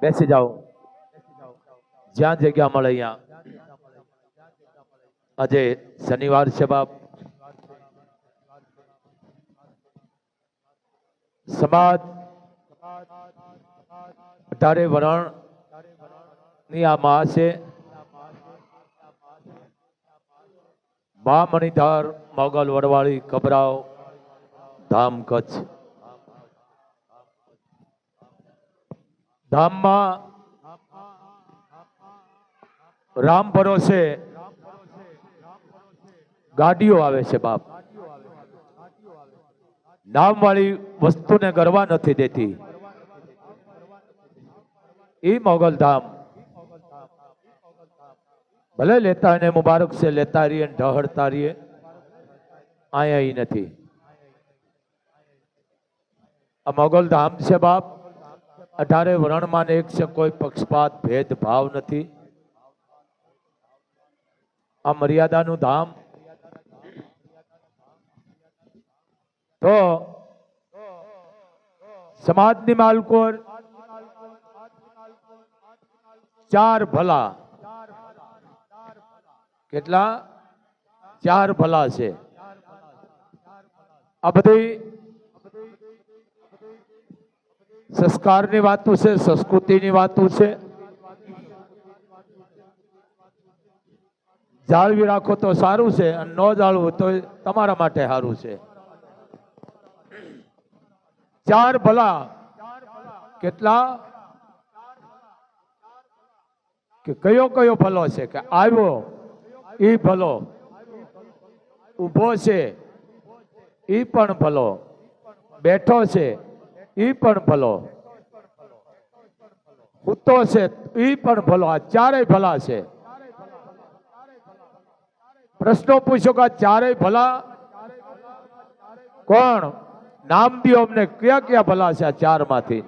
બેસી જાઓ, જ્યાં જગ્યા મળે અહીંયા. આજે શનિવાર છે બાપ. સમાજ 18 વરણ ની આ માં છે. મા મણિધાર મોગલ વડવાળી કબરાવ ધામ કચ્છ. ધામમાં રામ ભરોસે ગાડીઓ આવે છે બાપ. નામ વાળી વસ્તુને ગરવા નથી દેતી. એ મોગલ ધામ ભલે લેતા એને મુબારક છે, લેતા રહીએ ઢહડતા રહીએ, અહીંયા ઈ નથી. આ મોગલ ધામ છે બાપ. 18 વરણમાં એક છે, કોઈ પક્ષપાત ભેદભાવ નથી. આ મર્યાદાનું ધામ. તો સમાજની માલકોર 4 ભલા. કેટલા? 4 ભલા છે. આ બધી સંસ્કારની વાતો છે, સંસ્કૃતિની વાતો છે. જાળવી રાખો તો સારું છે, અને ન જાળવું તો તમારા માટે સારું છે. 4 ભલા. કેટલા? કે કયો કયો ભલો છે? કે આવ્યો ઈ ભલો, ઊભો છે ઈ પણ ભલો, બેઠો છે ઈ પણ ભલો, સૂતો છે ઈ પણ ભલો. આ 4 ભલા છે. પ્રશ્નો પૂછો કે 4 ભલા કોણ? નામ દો અમને, કયા કયા ભલા છે આ 4 માંથી?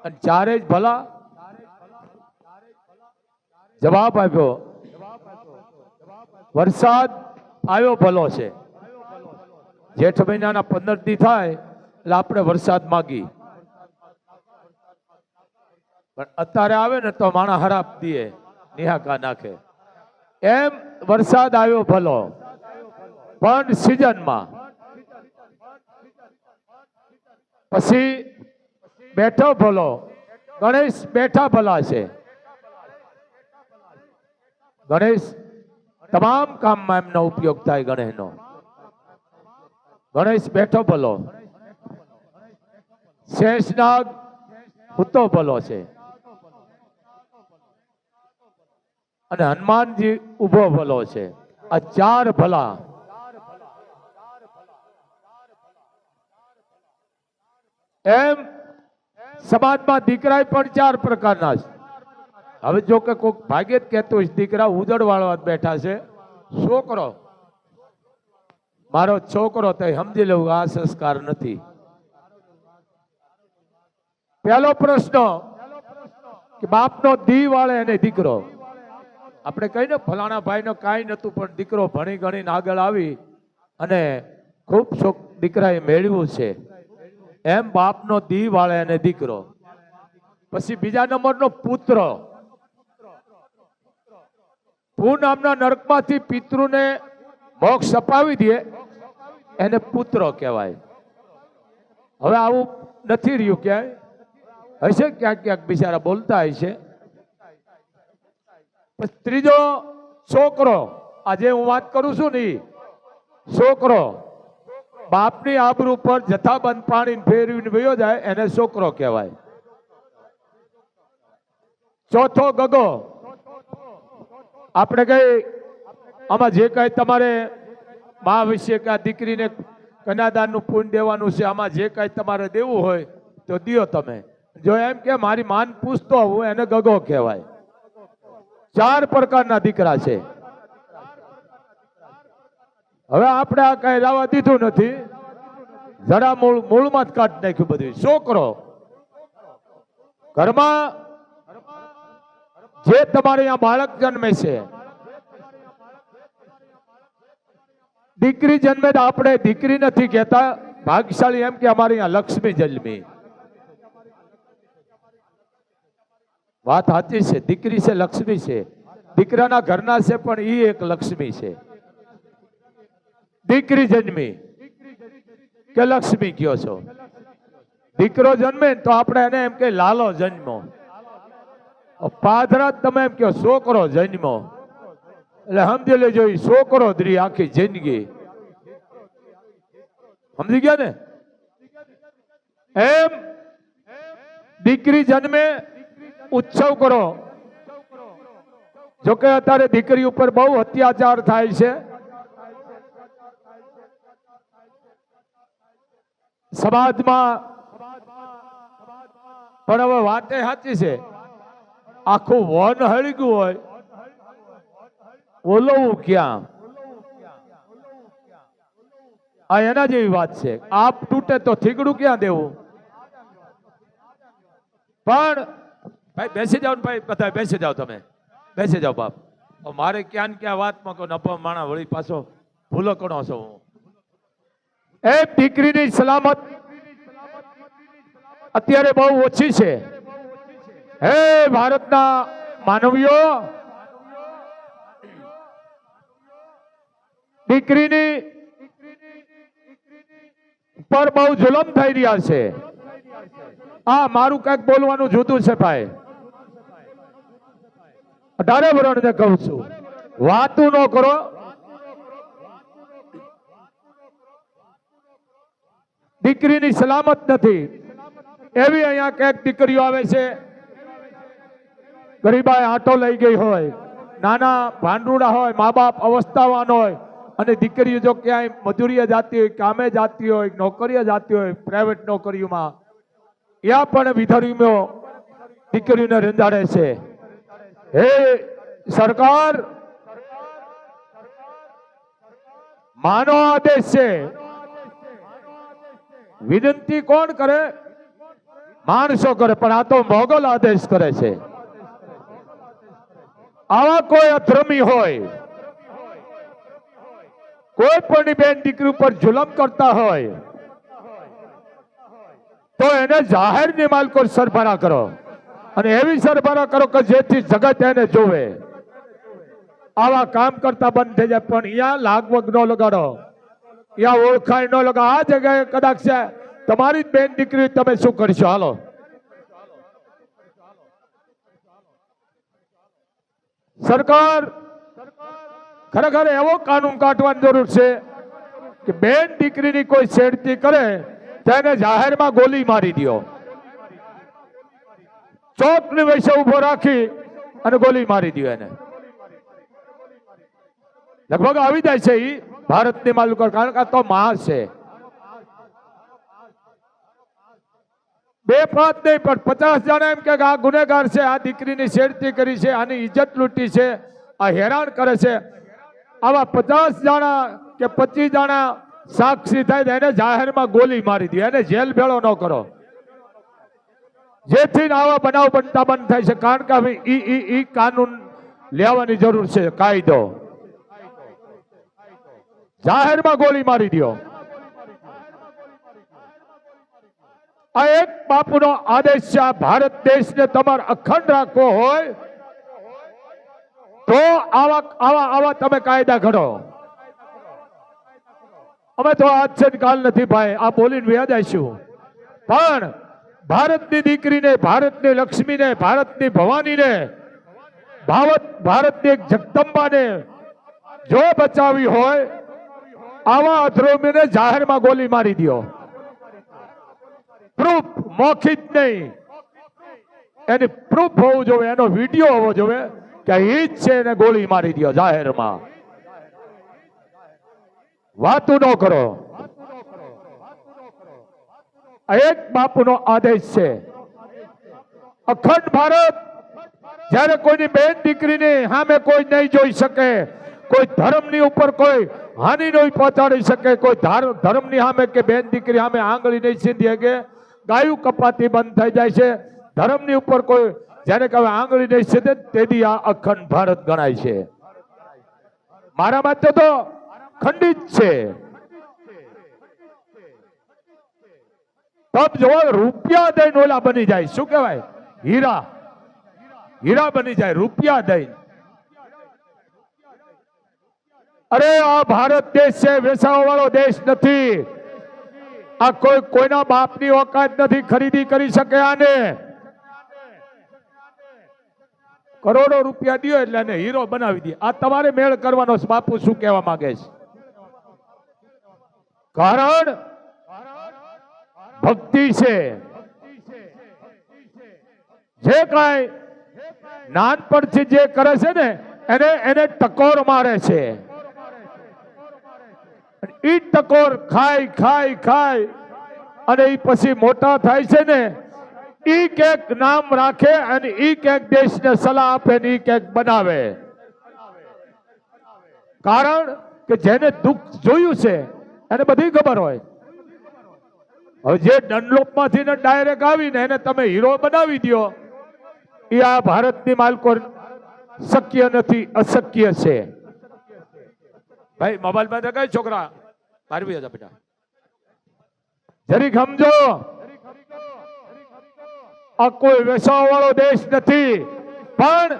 અને 4 જ ભલા? જવાબ આપ્યો. વરસાદ આવ્યો ભલો છે. જેઠ મહિનાના 15 દી થાય એટલે આપણે વરસાદ માગી, પણ અત્યારે આવે ને તો માણા હરાપ દીએ, નિહાકા નાખે. એમ વરસાદ આવ્યો ભલો, પણ સિઝનમાં. પછી બેઠો ભલો. ગણેશ બેઠા ભલા છે. ગણેશ તમામ કામમાં એમનો ઉપયોગ થાય. ગણેશનો ગણેશ બેઠો ભલો. શેષનાગ સૂતો ભલો છે. અને હનુમાનજી ઉભો ભલો છે. આ 4 ભલા. એમ સમાજમાં દીકરા પણ 4 પ્રકારના છે. હવે જો કે કોઈક ભાગ્યે જ કહેતું હોય દીકરા ઉજળ વાળવા બેઠા છે. છોકરો મારો છોકરો, તો સમજી લેવું આ સંસ્કાર નથી. પહેલો પ્રશ્ન કે બાપનો દી વાળે અને દીકરો. આપણે કહીને ફલાણા ભાઈનો કાંઈ નતું, પણ દીકરો ભણી ગણીને આગળ આવી અને ખૂબ શોખ દીકરાએ મેળવ્યું છે. એમ બાપનો દી વાળે અને દીકરો. પછી બીજા નંબરનો પુત્ર. પૂ નામના નરકમાંથી પિતૃને મોક્ષ અપાવી દે એને પુત્ર કહેવાય. હવે આવું નથી રહ્યું ક્યાંય, હશે ક્યાંક ક્યાંક બિચારા બોલતા હશે. ત્રીજો છોકરો. આજે હું વાત કરું છું ને, છોકરો બાપની આબરૂ પર જથ્થાબંધ પાણી ફેરવીને વયો જાય એને છોકરો કહેવાય. ચોથો ગગો. આપણે કઈ આમાં જે કઈ તમારે મા વિશે કે આ દીકરીને કન્યાદાનનું પૂન દેવાનું છે, આમાં જે કઈ તમારે દેવું હોય તો દિયો તમે. જો એમ કે મારી માન પૂછતો હોવું એને ગગો કહેવાય. 4 પ્રકારના દીકરા છે. હવે આપણે આ કઈ રાવા દીધું નથી, જરા મૂળમાં જ કાઢી નાખ્યું બધું. છોકરો ઘરમાં જે તમારે અહીંયા બાળક જન્મે છે, દીકરી જન્મે તો આપણે દીકરી નથી કહેતા, ભાગ્યશાળી એમ કે અમારે અહીંયા લક્ષ્મી જન્મી. વાત સાચી છે, દીકરી છે લક્ષ્મી છે, દીકરાના ઘરના છે પણ એ એક લક્ષ્મી છે. દીકરી જન્મી કે લક્ષ્મી કયો છો, દીકરો જન્મે તો આપણે એને એમ કે લાલો જન્મો, પાદરા તમે એમ કહો છોકરો જન્મો, એટલે સમજી લેજો એ છોકરો જ આખી જિંદગી. સમજી ગયા ને? એમ દીકરી જન્મે ઉત્સવ કરો. જોકે અત્યારે દીકરી ઉપર બહુ અત્યાચાર થાય છે. સમાજમાં પણ હવે વાતે સાચી છે, આખું વન હળી ગયું હોય ઓલવું ક્યાં? આ એના જેવી વાત છે. આપ તૂટે તો થીગડું ક્યાં દેવું? પણ ભાઈ બેસી જાઓ ને, ભાઈ બધા બેસી જાઓ, તમે બેસી જાઓ બાપ. મારે ક્યાં ને ક્યાં વાતમાં કોઈ નફો માણા વળી પાછો ભૂલો કણો છો. એ દીકરીની સલામત અત્યારે બહુ ઓછી છે. હે ભારતના માનવીઓ, દીકરીની પર બહુ જુલમ થઈ રહ્યા છે. આ મારું કઈક બોલવાનું જુદું છે ભાઈ. 18 વર્ષને કહું છું, વાતું ન કરો. દીકરીની સલામત નથી. એવી અહીંયા કઈક દીકરીઓ આવે છે, ગરીબાઈ આટો લઈ ગઈ હોય, નાના ભાંડુડા હોય, મા બાપ અવસ્થાવાન હોય, અને દીકરીઓ જો ક્યાંય મજૂરીએ જાતી હોય, કામે જાતી હોય, નોકરીએ જાતી હોય, પ્રાઇવેટ નોકરીઓમાં, ત્યાં પણ વિધર્મીઓ દીકરીઓને રેંધાડે છે. હે સરકાર, માનો આદેશ છે. વિનંતી કોણ કરે? માણસો કરે, પણ આ તો મોગલ આદેશ કરે છે. આવા કોઈ અધર્મી હોય, કોઈ પણ બેન દીકરી ઉપર જુલમ કરતા હોય, તો એને જાહેરની માલકો સરભરા કરો, અને એવી સરભરા કરો કે જેથી જગત એને જોવે. આવા કામ કરતા બંધ થઈ જાય. પણ અહીંયા લાગવગ ન લગાડો, અહીંયા ઓળખાય ન લગાડો. આ જગ્યાએ કદાચ છે તમારી બેન દીકરી, તમે શું કરશો? હાલો, સરકાર ખરેખર એવો કાનૂન કાઢવાની જરૂર છે કે બેન દીકરીની કોઈ છેડતી કરે તેને જાહેરમાં ગોલી મારી દો. ચોકની વચ્ચે ઉભો રાખી અને ગોલી મારી દો એને. લગભગ આવી જાય છે ઈ ભારતની માલુકો, કારણ કે તો મહા છે. 2-5 નહીં પણ 50 જણા એમ કે આ ગુનેગાર છે, આ દીકરીની છેડતી કરી છે, આની ઇજ્જત લૂંટી છે, આ હેરાન કરે છે. આવા 50 જણા કે 25 જણા સાક્ષી થાય એને જાહેરમાં ગોલી મારી દો, એને જેલ ભેળો ન કરો, જેથી આવા બનાવ બનતા બંધ થાય છે. કારણ કે હવે ઈ કાનૂન લેવાની જરૂર છે, કાયદો. જાહેરમાં ગોલી મારી દો. આ એક બાપુનો આદેશ છે. આ ભારત દેશને તમારે અખંડ રાખવો હોય તો આવા તમે કાયદા ઘડો. અમે તો આજ છે કાલ નથી ભાઈ, આ બોલીને વ્યાજ આવીશું. પણ ભારતની દીકરીને, ભારતની લક્ષ્મીને, ભારતની ભવાનીને, ભારતની એક જગદંબાને જો બચાવી હોય, આવા અધર્મીને જાહેરમાં ગોલી મારી દો. પ્રૂફ, મૌખિક નહીં, એની પ્રૂફ હોવું જોઈએ, એનો વિડીયો હોવો જોઈએ કે ઈ જ છે, એને ગોળી મારી દો જાહેરમાં. વાતું ન કરો. એક બાપુનો આદેશ છે. અખંડ ભારત જ્યારે કોઈની બેન દીકરીની સામે કોઈ નહીં જોઈ શકે, કોઈ ધર્મની ઉપર કોઈ હાનિ નહીં પહોંચાડી શકે, કોઈ ધર્મની સામે કે બેન દીકરી સામે આંગળી નહીં સીધી શકે, ગાયું કપાતી બંધ થઈ જાય છે. ધર્મની ઉપર કોઈ જ્યારે કહેવાય આંગળી નહીં સીધે, તેથી આ અખંડ ભારત ગણાય છે. મારા માટે તો ખંડિત છે. તબ જો રૂપિયા દઈને ઓલા બની જાય, શું કહેવાય, હીરા. હીરા બની જાય રૂપિયા દઈને. અરે આ ભારત દેશ છે, વેચાવા વાળો દેશ નથી. આ કોઈના બાપની ઓકાત નથી, ખરીદી કરી શકે આને. કરોડો રૂપિયા દો એટલે એને હીરો બનાવી દે. આ તમારે મેળ કરવાનો છે. બાપુ શું કહેવા માંગે છે? કારણ ભક્તિ છે. જે કાંઈ નાનપણથી જે કરે છે ને એને ટકોર મારે છે. ઈ ટકોર ખાય ખાય ખાય અને ઈ પછી મોટા થાય છે ને, ઈ કેક નામ રાખે અને ઈ કેક દેશને સલાહ આપે ને ઈ કેક બનાવે. કારણ કે જેને દુઃખ જોયું છે એને બધી ખબર હોય. હવે જે ડનલોપમાંથી ને ડાયરેક્ટ આવીને એને તમે હીરો બનાવી દો, એ આ ભારતની માલકો શક્ય નથી, અશક્ય છે. ભાઈ મોબાઈલમાં દેખાય છોકરા મારવી હતા બેટા, જરીક સમજો. આ કોઈ વેચાવા વાળો દેશ નથી, પણ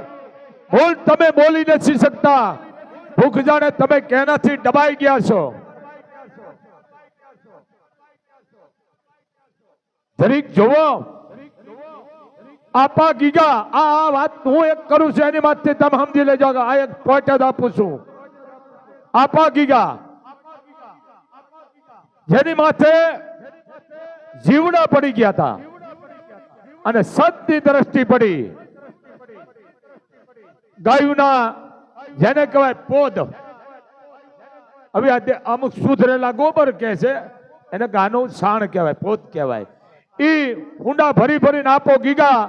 ભૂલ તમે બોલી નથી શકતા. ભૂખ જાણે તમે કેનાથી દબાઈ ગયા છો. જરીક જોવો. આપા ગીગા આ વાત હું એક કરું છું એની માથે તમે સમજી લેજો. આ એક પોઈન્ટ જ આપું છું. આપા ગીગા જેની માથે જીવડા પડી ગયા હતા અને સતની દ્રષ્ટિ પડી. ગાયુના જેને કહેવાય પોદ, હવે અમુક સુધરેલા ગોબર કે છે એને ગાનું છાણ કહેવાય, પોદ કહેવાય. ઈ હુંડા ભરી ભરીને આપો ગીગા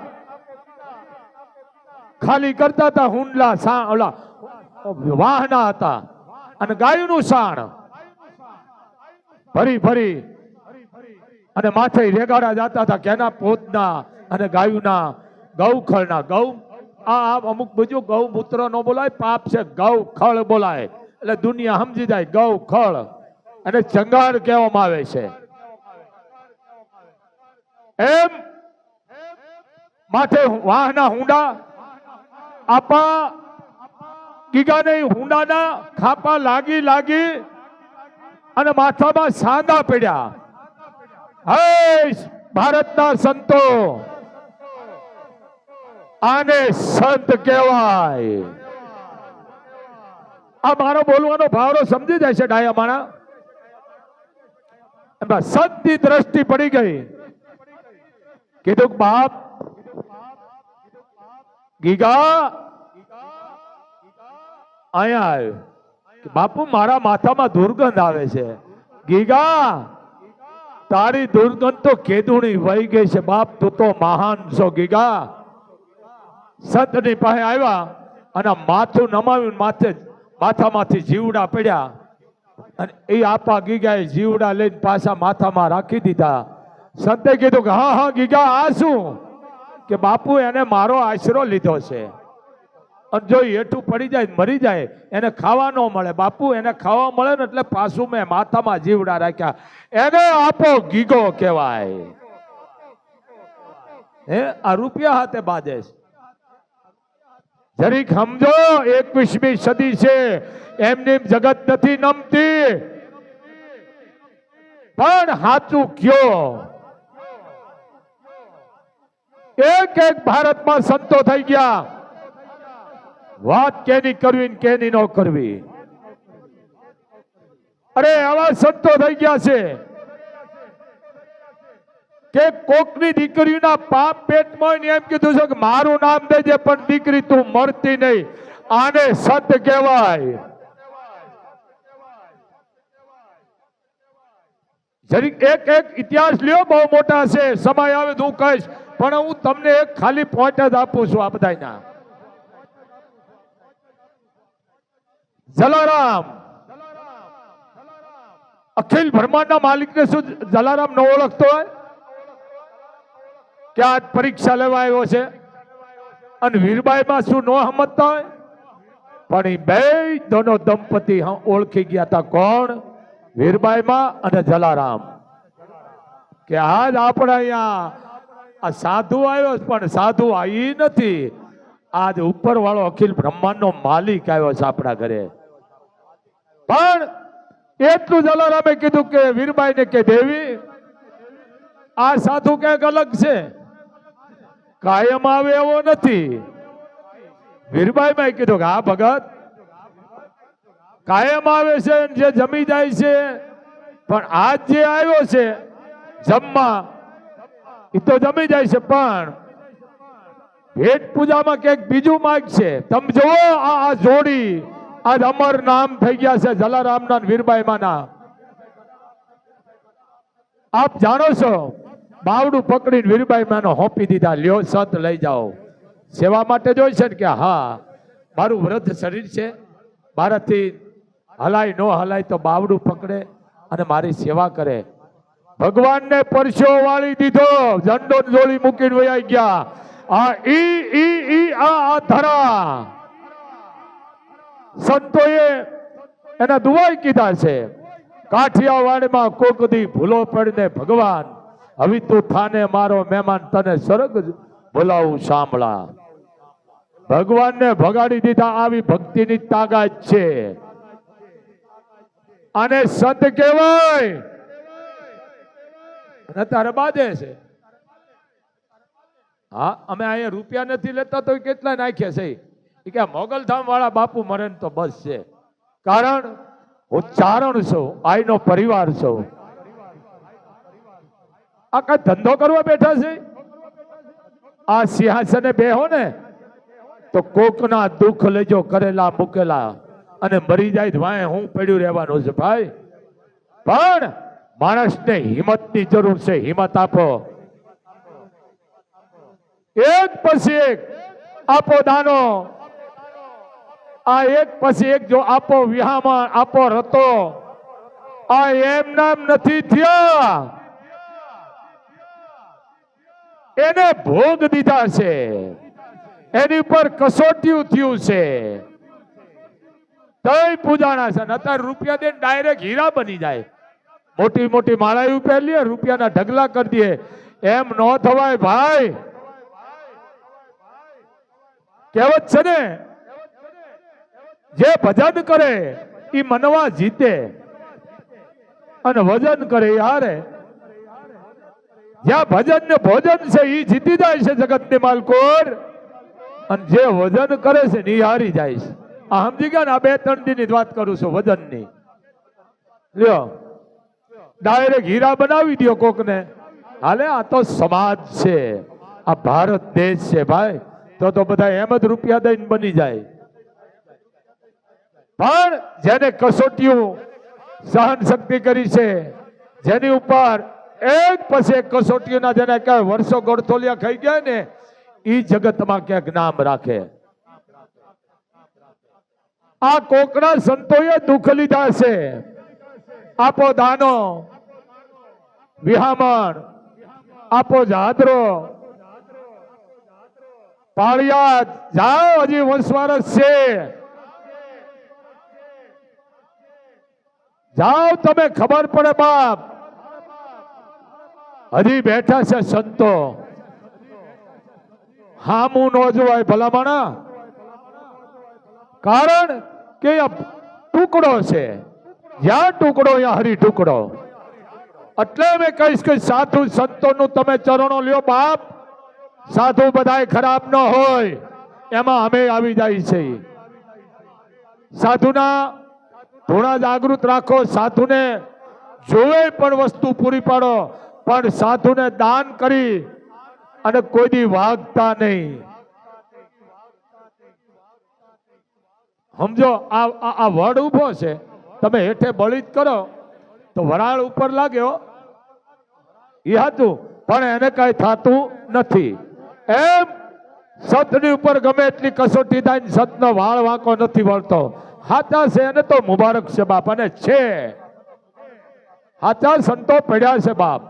ખાલી કરતા હતા. હુંડલા ઓલા વાહના હતા અને ગાયનું સાણ ભરી ભરી અને માથે રેગાડા જતા હતા. કેના પોતના અને ગાયુના ગૌખળના. ગૌ આ અમુક બીજું ગૌમૂત્ર નો બોલાય, પાપ છે. ગૌખળ બોલાય એટલે દુનિયા સમજી જાય. ગૌખળ અને ચંગાર કહેવામાં આવે છે. એમ માથે વાહના હુંડા આપા ગીગાને હુંડાના ખાપા લાગી લાગી અને માથામાં સાંધા પડ્યા. હે ભારતના સંતો, આને સંત કહેવાય. આ મારો બોલવાનો ભાવરો સમજી જાય છે ડાયા માણા. એમાં સંતની દ્રષ્ટિ પડી ગઈ. કીધું બાપ ગીગા અહીંયા આવ્યો. બાપુ મારા માથામાં દુર્ગંધ આવે છે. ગીગા તારી દુર્ગંધ તો કેદુણી વહી ગઈ છે. બાપ તું તો મહાન છો ગીગા. સંતની પાસે આવ્યા અને માથું નમાવ્યું. માથામાંથી જીવડા પડ્યા અને એ આપા ગીગાએ જીવડા લઈને પાછા માથામાં રાખી દીધા. સંતે કીધું કે હા હા ગીગા આ શું? કે બાપુ એને મારો આશરો લીધો છે અને જો હેઠું પડી જાય મરી જાય એને ખાવા ન મળે. બાપુ એને ખાવા મળે ને એટલે પાછું મેં માથામાં જીવડા રાખ્યા. એને આપો ગીગો કહેવાય. હે આ રૂપિયા હાથે બાજે છે. જરીક સમજો. 21મી સદી છે. એમની જગત નથી નમતી, પણ સાચું કયો. એક એક ભારતમાં સંતો થઈ ગયા. વાત કેની કરવી ને કેની ન કરવી. અરે આવા સંતો થઈ ગયા છે કે કોકની દીકરીના પાપ પેટમાં એમ કીધું છે કે મારું નામ દેજે પણ દીકરી તું મરતી નહીં. આને સત કહેવાય. જરીક એક એક ઇતિહાસ લ્યો, બહુ મોટા છે. સમય આવે તો હું કહીશ, પણ હું તમને એક ખાલી પોઈન્ટ જ આપું છું. આ બધાના જલારામ અખિલ બ્રહ્માંડના માલિકને શું જલારામ ન ઓળખતો હોય? કે આજ પરીક્ષા લેવા આવ્યો છે અને વીરબાઈમાં શું ન સમજતા હોય? પણ એ બે દોનો દંપતી ઓળખી ગયા હતા. કોણ? વીરબાઈમાં અને જલારામ. કે આજ આપણે અહીંયા આ સાધુ આવ્યો પણ સાધુ આવી નથી. આજ ઉપર વાળો અખિલ બ્રહ્માંડનો માલિક આવ્યો છે આપણા ઘરે. પણ એટલું જ અલારામે કીધું કે વીરબાઈ ને કે દેવી આ સાધુ ક્યાંક અલગ છે, કાયમ આવે એવો નથી. વીરબાઈ માં કીધું કે હા ભગત કાયમ આવે છે, જે જમી જાય છે, પણ આજ જે આવ્યો છે જમવા એ તો જમી જાય છે, પણ ભેટ પૂજામાં ક્યાંક બીજું માગ છે. તમે જુઓ આ જોડી આજ અમર નામ થઈ ગયા છે જલારામના વીરબાઈ માના. આપ જાણો છો બાવડું પકડીને વીરબાઈ માનો હોપી દીધા, લ્યો સંત લઈ જાઓ. સેવા માટે જોઈ છે ને કે હા મારું વૃદ્ધ શરીર છે, મારાથી હલાય નો હલાય તો બાવડું પકડે અને મારી સેવા કરે. ભગવાનને પરસ્યો વાળી દીધો, ઝંડો જોડી મૂકીને વયા ગયા. આ ધરા સંતોએ એના દુઆઈ કીધા છે. કાઠિયાવાડમાં કોકદી ભૂલો પડીને ભગવાન હવે તું થાને મારો મહેમાન, તને સ્વર્ગ બોલાવું સાંભળા. ભગવાનને ભગાડી દીધા. આવી ભક્તિની તાકાત છે અને સંત કહેવાય. તારે બાજે છે. હા અમે અહીંયા રૂપિયા નથી લેતા તો કેટલા નાખ્યા છે કે મોગલધામ વાળા બાપુ મરે તો બસ છે. કારણ હું ચારણ છું, આઈનો પરિવાર છું. આ કઈ ધંધો કરવા બેઠા છે? આ સિંહાસને બેહો ને તો કોકના દુઃખ લેજો કરેલા મૂકેલા, અને મરી જાય વાય હું પડ્યું રહેવાનું છે ભાઈ. પણ માણસને હિંમતની જરૂર છે, હિંમત આપો. એક પછી એક આપો દાનો, આ એક પછી એક જો આપો વિહામણ, આપો રતો. આ એમ નામ નથી થયા, એને ભોગ દીધા છે, એની ઉપર કસોટીયું થયું છે. તઈ પૂજાણા છે. અત્યારે રૂપિયા દે ડાયરેક્ટ હીરા બની જાય. મોટી મોટી માળા પહેરીએ, રૂપિયાના ઢગલા કરી દે. એમ ન થવાય ભાઈ. કહેવત છે ને, જે ભજન કરે એ મનવા જીતે અને વજન કરે એ હારે. જ્યાં ભજન ને ભોજન છે એ જીતી જાય છે જગત ની માલકોર, અને જે વજન કરે છે ને એ હારી જાય છે. આ સમજી ગયા ને? આ 2-3 દી ની વાત કરું છું વજન ની. લ્યો ડાયરેક્ટ હીરા બનાવી દો કોકને, હાલે. આ તો સમાજ છે, આ ભારત દેશ છે ભાઈ. તો બધા એમ જ રૂપિયા દઈને બની જાય. પણ જેને કસોટીઓ સહન શક્તિ કરી છે, જેની ઉપર એક પછી એક કસોટીઓના જેને કહેવાય વર્ષો ગોળથોલિયા ખાઈ ગયા ને, એ જગતમાં ક્યાંક નામ રાખે. આ કોકણા સંતોએ દુઃખ લીધા છે. આપો દાનો, વિહામણ, આપો જાદરો, પાળિયા જાઓ, હજી વંશવારસ છે. જાઓ તમે, ખબર પડે બાપ. હજી બેઠા છે સંતો. હામું ન જોવાય ભલામણા, કારણ કે ટુકડો છે. જ્યાં ટુકડો ત્યાં હરી ટુકડો. એટલે મેં કહીશ કે સાધુ સંતોનું તમે ચરણો લ્યો બાપ. સાધુ બધાય ખરાબ ન હોય, એમાં અમે આવી જાય છે. સાધુના થોડા જાગૃત રાખો. સાધુને જોવે પણ વસ્તુ પૂરી પાડો, પણ સાધુને દાન કરી અને કોઈ દી વાગતા નહીં. સમજો, આ વડ ઉભો છે, તમે હેઠે બળિત કરો તો વરાળ ઉપર લાગ્યો એ હતું, પણ એને કઈ થતું નથી. એમ સતની ઉપર ગમે એટલી કસોટી થાય, સતનો વાળ વાંકો નથી વળતો. હાચા છે એને તો મુબારક છે બાપ, અને છે હાચા સંતો પડ્યા છે બાપ.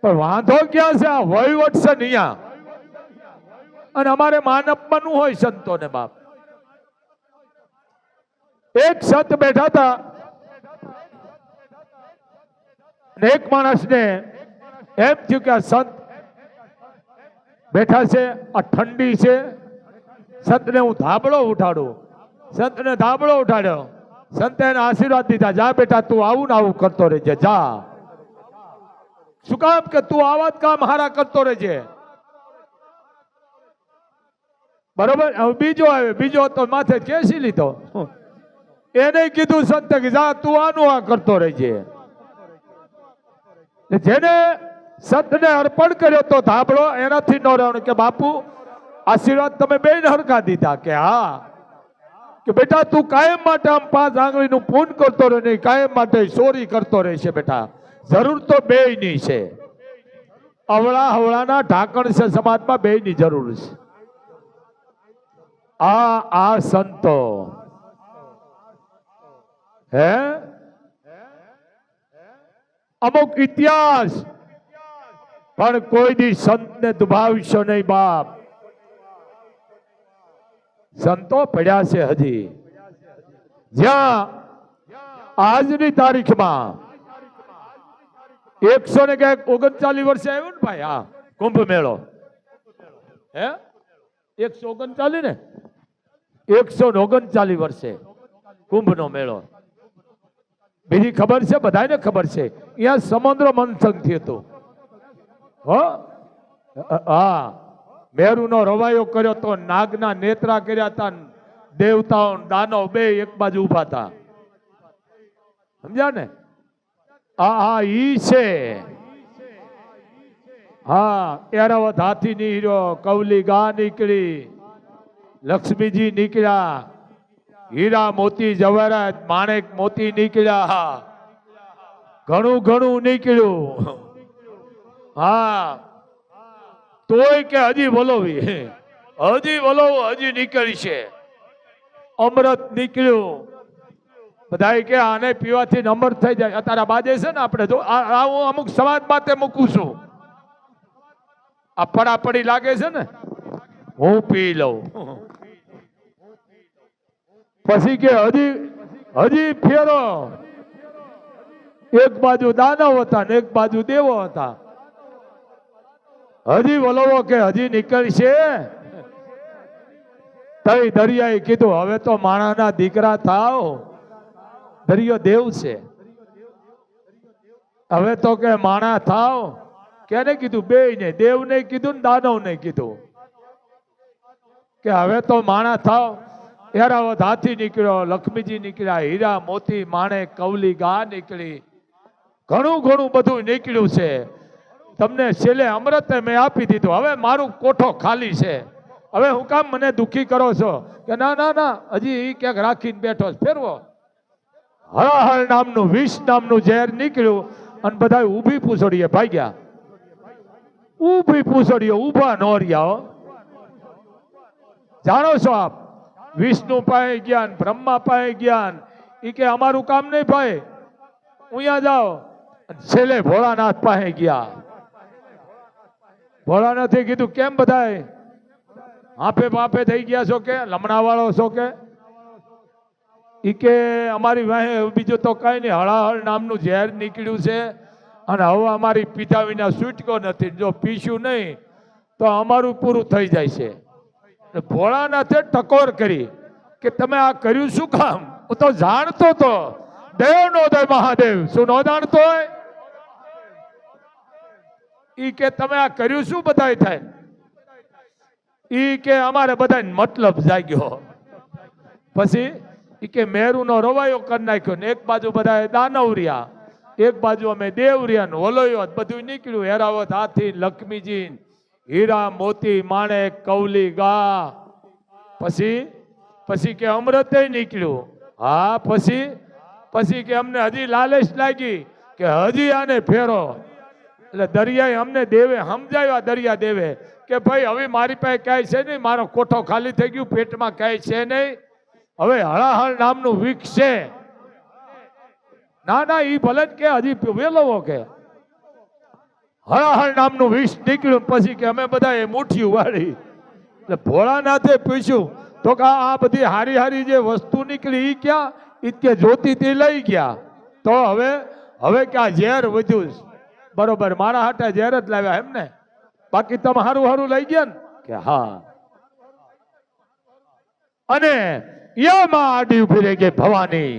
પણ વાંધો ક્યાં છે? આ વહીવટ છે નિયા, અને અમારે માન અપમાનનું હોય સંતોને બાપ. એક સંત બેઠા હતા, એક માણસને એમ થયું કે આ સંત બેઠા છે, આ ઠંડી છે, સંતને હું ધાબળો ઉઠાડું. સંતને ધાબળો ઉઠાડ્યો, સંતે એને આશીર્વાદ દીધા, જા બેટા તું આવું ને આવું કરતો રહેજે, જા. શું કામ? કે તું આવા જ કામ હારા કરતો રહેજે. બરોબર. હવે બીજો આવે, બીજો તો માથે કેસી લીધો. એને કીધું સંતે કે જા તું આનું આ કરતો રહેજે. જેને સંતને અર્પણ કર્યો તો ધાબળો, એનાથી ન રહેવાનું કે બાપુ આશીર્વાદ તમે બેન હરખા દીધા. કે હા, કે બેટા તું કાયમ માટે આમ 5 આંગળીનું પૂન કરતો રહે, નહીં કાયમ માટે ચોરી કરતો રહેશે બેટા. જરૂર તો બેયની છે. અવળા હવળાના ઢાંકણ છે સમાજમાં, બેયની જરૂર છે. આ સંતો હે અમુક ઇતિહાસ, પણ કોઈ દી સંતને દુભાવશો નહીં બાપ. સંતો પડ્યા છે હજી, જ્યાં આજની તારીખમાં 139 વર્ષે આવ્યો ને ભાઈ આ કુંભ મેળો. હે 139 ને 139 વર્ષે કુંભ નો મેળો. બીજી ખબર છે? બધાને ખબર છે. અહીંયા સમુદ્ર મંથન થયું હતું. હા, મેરુનો રવાયો કર્યો તો, નાગના નેત્રા કર્યા હતા, દેવતાઓ દાનવ બે એક બાજુ ઉભા હતા. સમજ્યા ને? હા ઈ છે. હા, એરાવત હાથી નીકળ્યો, કવલી ગા નીકળી, લક્ષ્મીજી નીકળ્યા, હીરા મોતી જવાહરાત માણેક મોતી નીકળ્યા, ઘણું ઘણું નીકળ્યું. હા, તોય કે હજી વલોવી, હજી વલોવો, હજી નીકળી છે. અમૃત નીકળ્યું. બધા કે આને પીવાથી અમૃત થઈ જાય. અત્યારે બાજે છે ને આપણે જો હું અમુક સમાજ માટે મૂકું છું. આ પડાપડી લાગે છે ને, હું પી લઉં. પછી કે હજી ફેરો. એક બાજુ દાનવ હતા ને એક બાજુ દેવો હતા. હજી વલોવો કે હજી નીકળશે. તઈ દરિયાએ કીધું હવે તો માણાના દીકરા થાવ. દરિયો દેવ છે. હવે તો કે માણા થાવ. કેને કીધું? બેયને. દેવને કીધું ને દાનવને કીધું કે હવે તો માણા થાવ. એરાવત હાથી નીકળ્યો, લક્ષ્મીજી નીકળ્યા, હીરા મોતી માણેક કવલી ગા નીકળી, ઘણું ઘણું બધું નીકળ્યું છે. તમને છેલ્લે અમૃત મેં આપી દીધું. હવે મારું કોઠો ખાલી છે. હવે હું કામ મને દુખી કરો છો? કે ના ના ના, હજી એ ક્યાંક રાખીને બેઠો ફેરવો. હળહળ નામનું વિષ નામનું ઝેર નીકળ્યું અને બધા ઊભી પૂછડીએ ભાગ્યા. ઊભી પૂછડીએ ઊભા ન રહ્યા. જાણો છો આપ, વિષ્ણુ પાસે જ્ઞાન, બ્રહ્મા પાસે જ્ઞાન. એ કે અમારું કામ નહીં ભાઈ, અહીંયા જાઓ. છેલ્લે ભોળાનાથ પાસે ગયા. ભોળાનાથે કીધું કેમ બધાય હાફે બાફે થઈ ગયા છો? કે લમણા વાળો છો? કે ઈ કે અમારી વાહે બીજું તો કઈ નહીં, હળાહળ નામનું ઝેર નીકળ્યું છે અને હવે અમારી પીધા વિના છૂટકો નથી. જો પીશું નહીં તો અમારું પૂરું થઈ જાય છે. ભોળાનાથે ટકોર કરી કે તમે આ કર્યું શું કામ? હું તો જાણતો તો દેવ નો દય મહાદેવ. શું ન જાણતો હોય? ઈ કે તમે આ કર્યું શું બધાય થાય? ઈ કે અમારે બધા મતલબ જાગ્યો. પછી ઈ કે મેરુનો રવાયો કરી નાખ્યો ને એક બાજુ બધા દાનવ રહ્યા, એક બાજુ અમે દેવ રહ્યા. વલોયો બધું નીકળ્યું. એરાવત હાથી, લક્ષ્મીજી, હીરા મોતી માણેક કવલી ગા. પછી કે અમૃતે નીકળ્યું. હા, પછી કે અમને હજી લાલચ લાગી કે હજી આને ફેરો. એટલે દરિયાએ અમને દેવે સમજાવ્યા. દરિયા દેવે કે ભાઈ હવે મારી પાસે ક્યાંય છે નહીં, મારો કોઠો ખાલી થઈ ગયું, પેટમાં ક્યાંય છે નહીં. હવે હળાહળ નામનું વૃક્ષ છે. ના ના, ઈ ભલે કે હજી વેલો કે હળાહળ નામનું વૃક્ષ નીકળ્યું. પછી કે અમે બધા મુઠ્ઠી વાળી. એટલે ભોળાનાથે પૂછ્યું તો કે આ બધી હારી હારી જે વસ્તુ નીકળી ઈ ક્યાં? ઈ કે જોતી તે લઈ ગયા. તો હવે કે આ ઝેર વધ્યું. બરોબર, મારા હાટા ઝેર જ લાવ્યા એમ ને? બાકી તમે હારું હારું લઈ ગયા ને કે હા. અને એમાં આડી ઉભી રહી ગઈ ભવાની,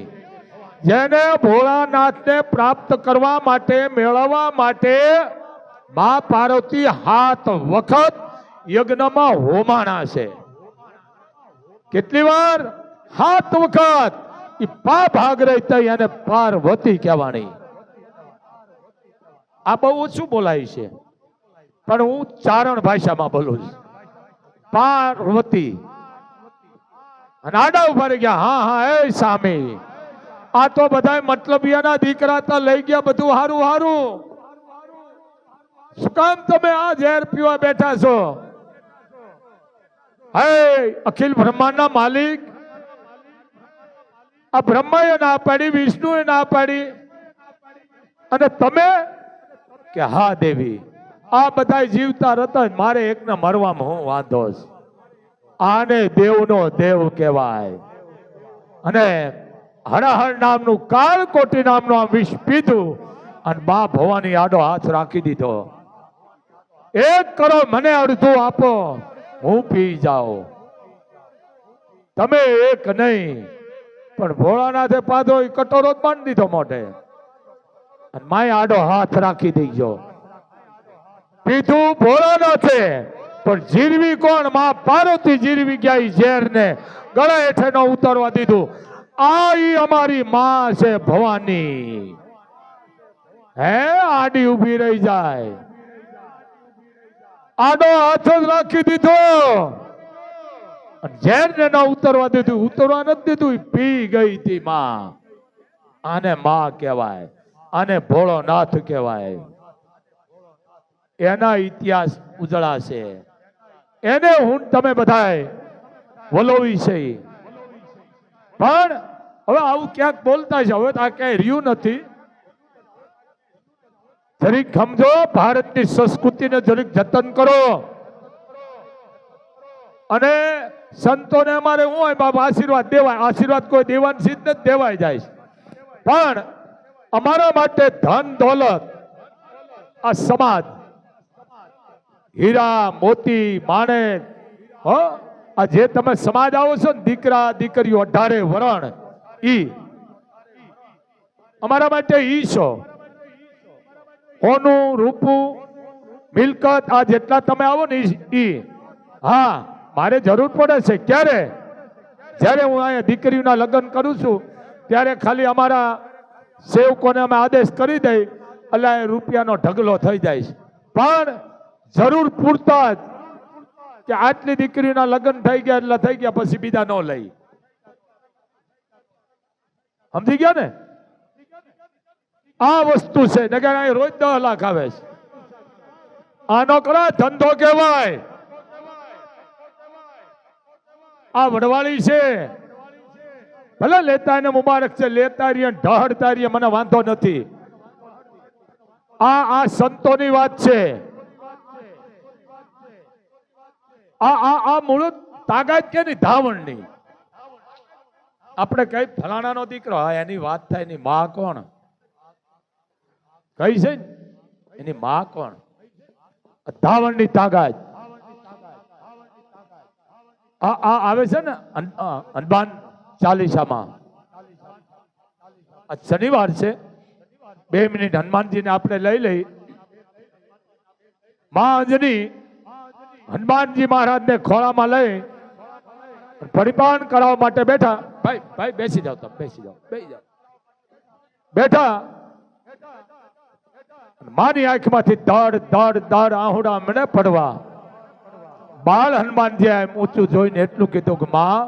જેને ભોળાનાથને પ્રાપ્ત કરવા માટે, મેળવવા માટે મા પાર્વતી 7 વખત યજ્ઞમાં હોમાણા છે. કેટલી વાર? 7 વખત. એ પા ભાગ રહી અને પાર્વતી કહેવાની. આ બહુ ઓછું બોલાય છે, પણ હું ચારણ ભાષામાં બોલું છું. પાર્વતી. અને આડા ઉભા રહી ગયા. હા હા, એ સામે આ તો બધા મતલબિયાના દીકરા તા લઈ ગયા બધું હારું હારું. શું કામ તમે આ ઝેર પીવા બેઠા છો? હે અખિલ બ્રહ્માંડના માલિક, આ બ્રહ્માએ ના પાડી, વિષ્ણુએ ના પાડી, અને તમે કે હા દેવી, આ બધા જીવતા રહેતા મારે એકને મરવામાં હું વાંધો છે. આને દેવનો દેવ કહેવાય. અને હરહર નામનું, કાળકોટી નામનું આ વિષ પીધું અને બા ભવાની આડો હાથ રાખી દીધો. 1 કરો, મને અડધું આપો, હું પી જાઉં. તમે એક નહીં, પણ ભોળાનાથે પાછો કટોરો જ બાંધી દીધો મોઢે અને માય આડો હાથ રાખી દેજો. પીધું ભોળાનાથે, પણ જીરવી કોણ? માં પાર્વતી જીરવી ગયા. ઝેર ને ગળા હેઠે ન ઉતારવા દીધું. આ અમારી માં છે ભવાની. હે આડી ઉભી રહી જાય, આડો હાથ જ રાખી દીધો. ઝેર ને ન ઉતરવા દીધું, ઉતરવા નથી દીધું. પી ગઈ હતી માં. આને માં કહેવાય, આને ભોળોનાથ કહેવાય. એના ઇતિહાસ ઉજળા છે, એને હું તમે બધાએ વલોવી છે. પણ હવે આવું ક્યાંક બોલતા છે, હવે તો આ ક્યાંય રહ્યું નથી. જરીક સમજો, ભારતની સંસ્કૃતિને જરીક જતન કરો. અને સંતોને અમારે શું હોય બાબા, આશીર્વાદ દેવાય. આશીર્વાદ કોઈ દેવાની સીધ નથી, દેવાય જાય. પણ અમારા માટે ધન દોલત, આ સમાજ, હીરા મોતી માણેક, આ જે તમે સમાજ આવો છો ને, દીકરા દીકરીઓ 18 વરણ, ઈ અમારા માટે ઈ છો. હોનું રૂપું મિલકત, આ જેટલા તમે આવો ને ઈ. હા, મારે જરૂર પડે છે. ક્યારે? જ્યારે હું અહીંયા દીકરીઓના લગ્ન કરું છું, ત્યારે ખાલી અમારા સેવકોને અમે આદેશ કરી દઈ, એટલે રૂપિયાનો ઢગલો થઈ જાય છે. પણ જરૂર પૂરતા જ, કે આટલી દીકરીના લગ્ન થઈ ગયા એટલે થઈ ગયા, પછી બીજા ન લઈ. સમજી ગયા ને? આ વસ્તુ છે. નગર અહીં રોજ 10 લાખ આવે છે. આનો કરા ધંધો કહેવાય. આ વડવાળી છે, ભલે લેતા એને મુબારક છે, લેતા રહીએ ઢહડતા રહીએ, મને વાંધો નથી. આ સંતોની વાત છે. આ મૂળ તાકાત કે ની ધાવણની. આપણે કઈ ફલાણાનો દીકરો, હા એની વાત થાય. એની માં કોણ? કઈ છે એની માં કોણ? ધાવણની તાકાત. આ આવે છે ને હનુમાન ચાલીસામાં. આ શનિવાર છે, 2 મિનિટ હનુમાનજીને આપણે લઈ લઈ. માં અંજની હનુમાનજી મહારાજને ખોળામાં લઈ પરિપાન કરાવવા માટે બેઠા. ભાઈ ભાઈ બેસી જાઓ, તમે બેસી જાઓ, બેસી જાઓ. બેઠા, માની આંખમાંથી દડ દડ દડ આહુડા મને પડવા. બાળ હનુમાનજી એમ ઊંચું જોઈને એટલું કીધું કે માં,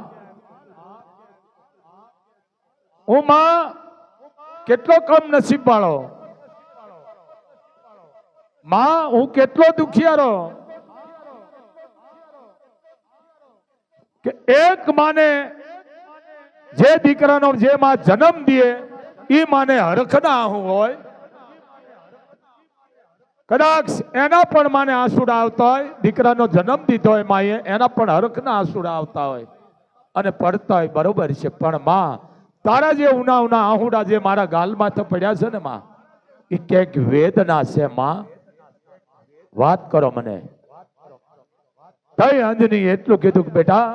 હું માં કેટલો કમ નસીબ વાળો, માં હું કેટલો દુખિયારો, કે એક માને જે દીકરાનો જે માં જન્મ દે એ માને હરખ ના હોય, કદાચ એના પણ માને આંસુડા આવતા હોય. દીકરાનો જન્મ દીધો હોય માએ, એના પણ હરખના આંસુડા આવતા હોય અને પડતા હોય. બરોબર છે, પણ માં તારા જે ઉના ઉના આહુડા જે મારા ગાલમાં તો પડ્યા છે ને માં, એ ક્યાંક વેદના છે માં. વાત કરો મને. તઈ અંજની એટલું કીધું કે બેટા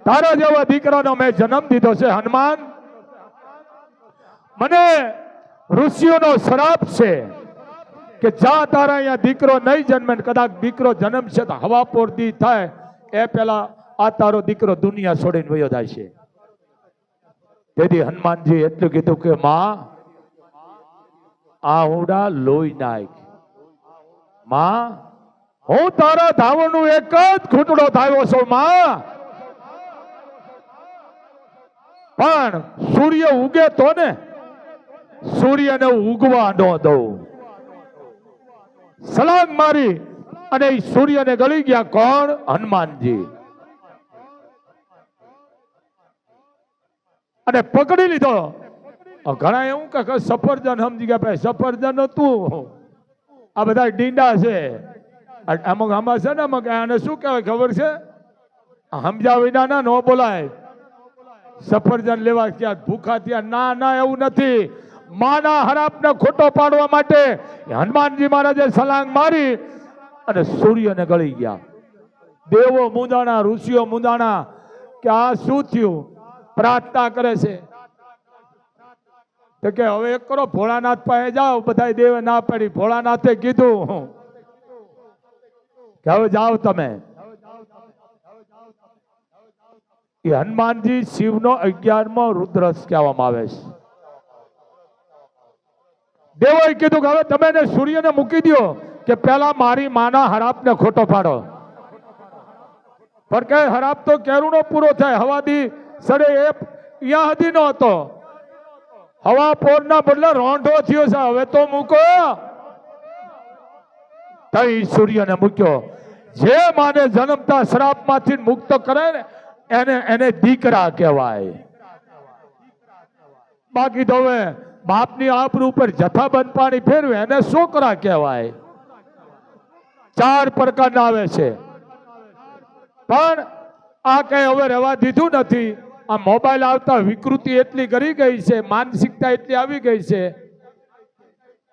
તારા જેવા દીકરાનો મેં જન્મ દીધો છે હનુમાન. મને ઋષિઓનો શ્રાપ છે કે જા તારા અહીંયા દીકરો નહીં જન્મે, કદાચ દીકરો જન્મશે તો હવા પોરદી થાય એ પેલા આ તારો દીકરો દુનિયા છોડીને વયો જાય છે. તેથી હનુમાનજી એટલું કીધું કે માં આહુડા લોહી નાખ. માં હું તારા ધાવણનું એક જ ઘૂંટડો થાવ્યો છું માં, પણ સૂર્ય ઉગે તો ને, સૂર્યને ઉગવા ન દઉં. સલામ મારી અને એ સૂર્યને ગળી ગયા. કોણ? હનુમાનજી. અને પકડી લીધો. ઘણા એવું કે સફરજન સમજી ગયા, ભાઈ સફરજન હતું, આ બધા ડીંડા છે. અમુક આમાં છે ને અમુક આને શું કહેવાય ખબર છે? સમજ્યા વિના ના નો બોલાય. સફરજન લેવા ક્યાં ભૂખા થયા? ના ના, એવું નથી. માના હરાપને ખોટો પાડવા માટે હનુમાનજી મહારાજે સલાંગ મારી અને સૂર્યને ગળી ગયા. દેવો મુંદાણા, ઋષિઓ મુંદાણા કે આ શું થયું? પ્રાર્થના કરે છે તો કે હવે એક કરો, ભોળાનાથ પાસે જાઓ. બધા દેવે ના પાડી. ભોળાનાથે કીધું કે હવે જાઓ તમે. એ હનુમાનજી શિવનો 11મો રુદ્રસ કહેવામાં આવે છે. દેવોએ કીધું કે હવે તમે સૂર્યને મૂકી દો કે પેલા મારી માના હરાપને ખોટો પાડો. પણ કે હરાપ તો કેરુનો પૂરો થાય. હવાદી સડે એ અહીંયા હતી નો હતો. હવા પોરના બદલે રોંઢો થયો છે. હવે તો મૂકો. તઈ સૂર્યને મૂક્યો. જે માને જન્મતા શ્રાપમાંથી મુક્ત કરે ને એને દીકરા કહેવાય. બાકી તો હવે બાપની આબરૂ ઉપર જથ્થાબંધ પાણી ફેરવે એને છોકરા કહેવાય. 4 પ્રકારના આવે છે. પણ આ કઈ હવે રહેવા દીધું નથી. આ મોબાઈલ આવતા વિકૃતિ એટલી કરી ગઈ છે, માનસિકતા એટલી આવી ગઈ છે,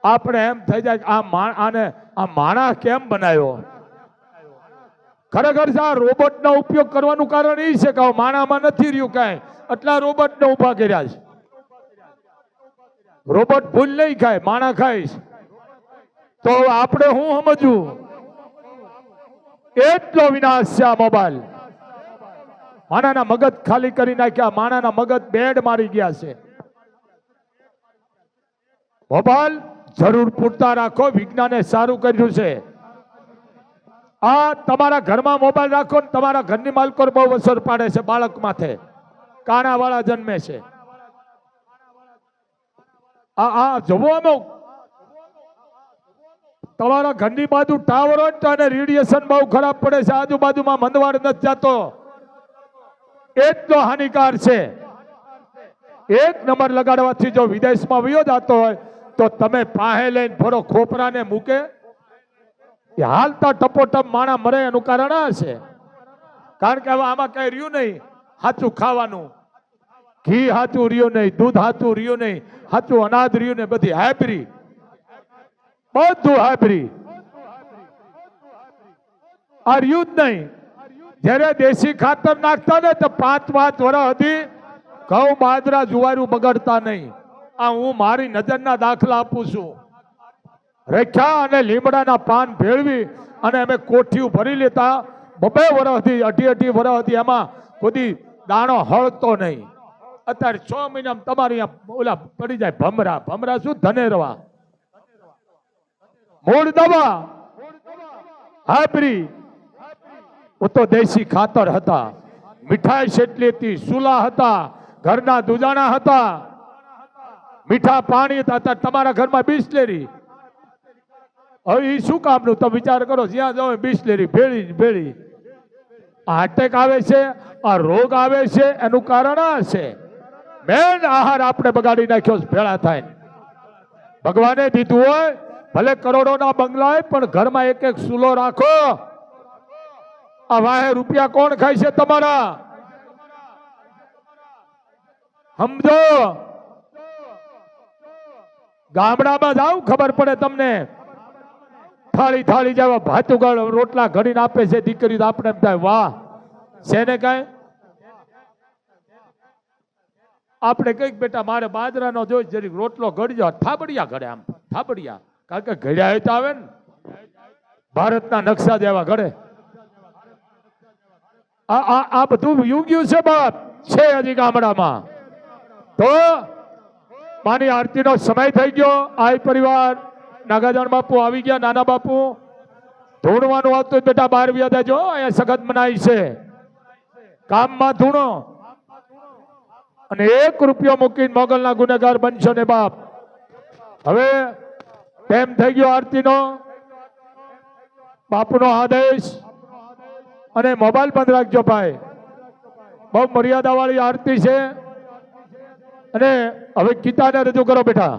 આપણે એમ થઈ જાય આને આ માણસ કેમ બનાવ્યો? ખરેખર આ રોબોટ નો ઉપયોગ કરવાનું કારણ એ છે કે માણામાં નથી રહ્યું કાંઈ, એટલા રોબોટ ને ઉભા કર્યા છે. રોબોટ ભૂલ નહીં ખાય, માણા ખાઈશ. તો આપણે હું સમજવું એટલો વિનાશ છે આ મોબાઈલ. માણાના મગજ ખાલી કરી નાખ્યા. માણાના મગજ બેડ મારી ગયા છે. મોબાઈલ જરૂર પૂરતા રાખો. વિજ્ઞાને સારું કર્યું છે. આ તમારા ઘરમાં મોબાઈલ રાખો ને તમારા ઘરની માલકો બહુ અસર પાડે છે. બાળક માથે કાણા વાળા જન્મે છે. આ જવો અમુક તમારા ઘરની બાજુ ટાવર હોય તો રેડિયેશન બહુ ખરાબ પડે છે. આજુબાજુમાં મંદવાડ નથી જતો, એટલો હાનિકાર છે. 1 નંબર લગાડવાથી જો વિદેશમાં વયો જતો હોય તો તમે પાસે લઈને ફરો. ખોપરાને મૂકે હાલતા ટપોટપ માણા મરે એનું કારણ આ છે. કારણ કે હવે આમાં કઈ રહ્યું નહીં સાચું ખાવાનું. ઘી સાચું રહ્યું નહીં, દૂધ સાચું રહ્યું નહીં, સાચું અનાજ રહ્યું નહીં. બધી હાયબ્રી, બધું હાયબ્રી. આ રહ્યું જ નહીં. જયારે દેશી ખાતર નાખતા ને તો 5-5 વર્ષ હતી ઘઉં બાજરા જુવારું બગડતા નહીં. આ હું મારી નજરના દાખલા આપું છું. રેખા અને લીમડાના પાન ભેળવી અને અમે કોઠિયું ભરી લેતા. 2 વર્ષ હતી, 2.5 વર્ષ હતી. એમાં કોઈ દાણો હળતો નહીં. અત્યારે 6 મહિનામાં તમારી ઓલા પડી જાય ભમરા. ભમરા શું? ધનેરવા, મૂળ દવા, હાયબ્રી. તો દેશી ખાતર હતા. મીઠાઈ જેટલી હતી, સુલા હતા, ઘરના દુજાણા હતા, મીઠા પાણી હતા. તમારા ઘરમાં બિસ્લેરી. હવે એ શું કામનું? તમે વિચાર કરો. જ્યાં જાઓ બિસ્લેરી ભેળી ભેળી. આ અટેક આવે છે, આ રોગ આવે છે, એનું કારણ આ છે. મેન આહાર આપણે બગાડી નાખ્યો ભેળા થાય. ભગવાને દીધું હોય ભલે કરોડોના બંગલા હોય પણ ઘરમાં 1-1 સુલો રાખો. આ વાહે રૂપિયા કોણ ખાય છે તમારા? સમજો. ગામડામાં જાવ ખબર પડે તમને. થાળી થાળી જેવા ભાતુગળ રોટલા ઘડીને આપે છે દીકરી, તો આપણે એમ થાય વાહ છે ને કાંઈ. આપણે કઈક બેટા મારે બાજરાનો જોઈ જરીક રોટલો ઘડજો, થાબડિયા ઘડે, આમ થાબડિયા, કારણ કે ઘડ્યા તો આવે ને ભારતના નકશા જેવા ઘડે. આ બધું યુગ્યું છે બાપ, છે હજી ગામડામાં. તો માની આરતીનો સમય થઈ ગયો. આ પરિવાર નાગાજણ બાપુ આવી ગયા, નાના બાપુ ધૂણવાનું આવતું બેટા બહાર વ્યા દેજો, અહીંયા સખત મનાઈ છે, કામમાં ધૂણો. અને 1 રૂપિયો મૂકીને મોગલના ગુનેગાર બનશો ને બાપ. હવે તેમ થઈ ગયો આરતીનો, બાપુનો આદેશ. અને મોબાઈલ બંધ રાખજો ભાઈ, બહુ મર્યાદા વાળી આરતી છે. અને હવે ગીતાને રજૂ કરો બેટા.